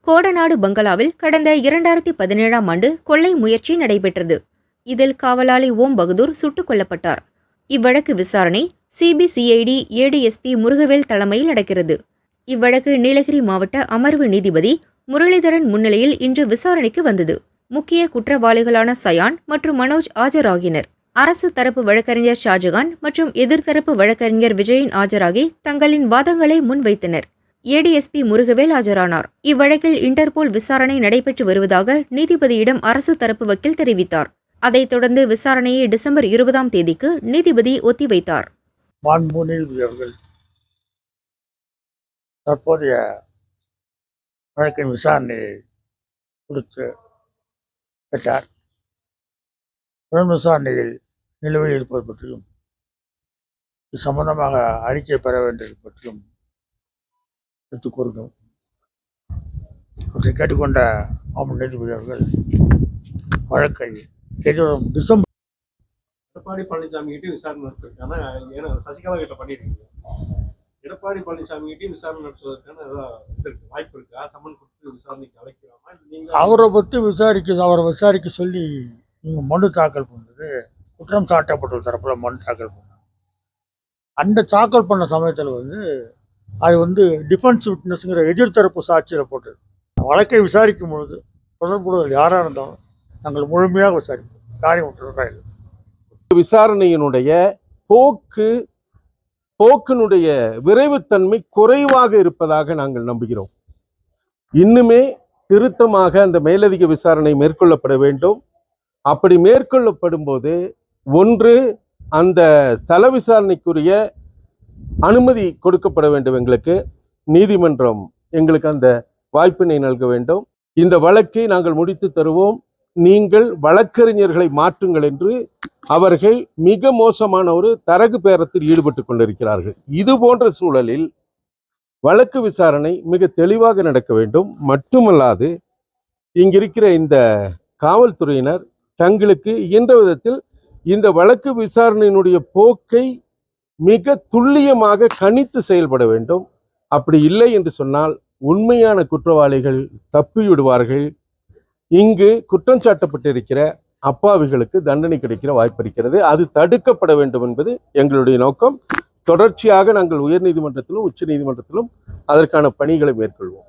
கோடநாடு பங்களாவில் கடந்த 2017ஆம் ஆண்டு கொள்ளை முயற்சி நடைபெற்றது. இதில் காவலாளி ஓம் பகதூர் சுட்டுக் கொல்லப்பட்டார். இவ்வழக்கு விசாரணை சிபிசிஐடி ஏடிஎஸ்பி முருகவேல் தலைமையில் நடக்கிறது. இவ்வழக்கு நீலகிரி மாவட்ட அமர்வு நீதிபதி முரளிதரன் முன்னிலையில் இன்று விசாரணைக்கு வந்தது. முக்கிய குற்றவாளிகளான சயான் மற்றும் மனோஜ் ஆஜராகினர். அரசு தரப்பு வழக்கறிஞர் ஷாஜகான் மற்றும் எதிர்த்தரப்பு வழக்கறிஞர் விஜயன் ஆஜராகி தங்களின் வாதங்களை முன்வைத்தனர். ஏடிஎஸ்பி முருகவேல் ஆஜரானார். இவ்வழக்கில் இன்டர்போல் விசாரணை நடைபெற்று வருவதாக நீதிபதியிடம் அரசு தரப்பு வக்கீல் தெரிவித்தார். அதைத் தொடர்ந்து விசாரணையை டிசம்பர் 20ஆம் தேதிக்கு நீதிபதி ஒத்திவைத்தார். தற்போதைய வழக்கின் விசாரணையை கொடுத்து பெற்றார். புலன் விசாரணையில் நிலுவையில் இருப்பது பற்றியும் இது சம்பந்தமாக அறிக்கை பெற வேண்டியது பற்றியும் எடுத்துக் கூறினோம். அவற்றை கேட்டுக்கொண்ட மாவட்ட நீதிபதி அவர்கள் வழக்கை எதிரும் டிசம்பர் எடப்பாடி பழனிசாமி கிட்டே விசாரணை நடத்துவதற்கான ஏன்னா சசிகலா கிட்ட பண்ணிருக்கீங்க. எடப்பாடி பழனிசாமி கிட்டே விசாரணை நடத்துவதற்கான வாய்ப்பு இருக்கா? சம்மன் கொடுத்து விசாரணைக்கு அழைக்கலாமா? நீங்க அவரை விசாரிக்க சொல்லி நீங்கள் மனு தாக்கல் பண்ணது குற்றம் சாட்டப்பட்ட தரப்புல மனு தாக்கல் பண்ணாங்க. அந்த தாக்கல் பண்ண சமயத்தில் அது டிஃபென்ஸ் விட்னஸ்ங்கிற எதிர்த்தரப்பு சாட்சியில் போட்டு வழக்கை விசாரிக்கும் பொழுது தொடர்புடைய யாராக இருந்தாலும் நாங்கள் முழுமையாக விசாரிப்போம். காரியம் விட்டுறதா இல்லை. விசாரணையினுடைய போக்கினுடைய விரைவுத்தன்மை குறைவாக இருப்பதாக நாங்கள் நம்புகிறோம். இன்னுமே திருத்தமாக அந்த மேலதிக விசாரணை மேற்கொள்ளப்பட வேண்டும். அப்படி மேற்கொள்ளப்படும் போது ஒன்று அந்த ஸ்தல விசாரணைக்குரிய அனுமதி கொடுக்கப்பட வேண்டும். எங்களுக்கு நீதிமன்றம் எங்களுக்கு அந்த வாய்ப்பினை நல்க வேண்டும். இந்த வழக்கை நாங்கள் முடித்து தருவோம், நீங்கள் வழக்கறிஞர்களை மாற்றுங்கள் என்று அவர்கள் மிக மோசமான ஒரு தரகு பேரத்தில் ஈடுபட்டு கொண்டிருக்கிறார்கள். இது போன்ற சூழலில் வழக்கு விசாரணை மிக தெளிவாக நடக்க வேண்டும். மட்டுமல்லாது இங்கிருக்கிற இந்த காவல்துறையினர் தங்களுக்கு இயன்ற விதத்தில் இந்த வழக்கு விசாரணையினுடைய போக்கை மிக துல்லியமாக கணித்து செயல்பட வேண்டும். அப்படி இல்லை என்று சொன்னால் உண்மையான குற்றவாளிகள் தப்பிவிடுவார்கள். இங்கு குற்றம் சாட்டப்பட்டிருக்கிற அப்பாவிகளுக்கு தண்டனை கிடைக்கிற வாய்ப்பு இருக்கிறது. அது தடுக்கப்பட வேண்டும் என்பது எங்களுடைய நோக்கம். தொடர்ச்சியாக நாங்கள் உயர்நீதிமன்றத்திலும் உச்ச நீதிமன்றத்திலும் அதற்கான பணிகளை மேற்கொள்வோம்.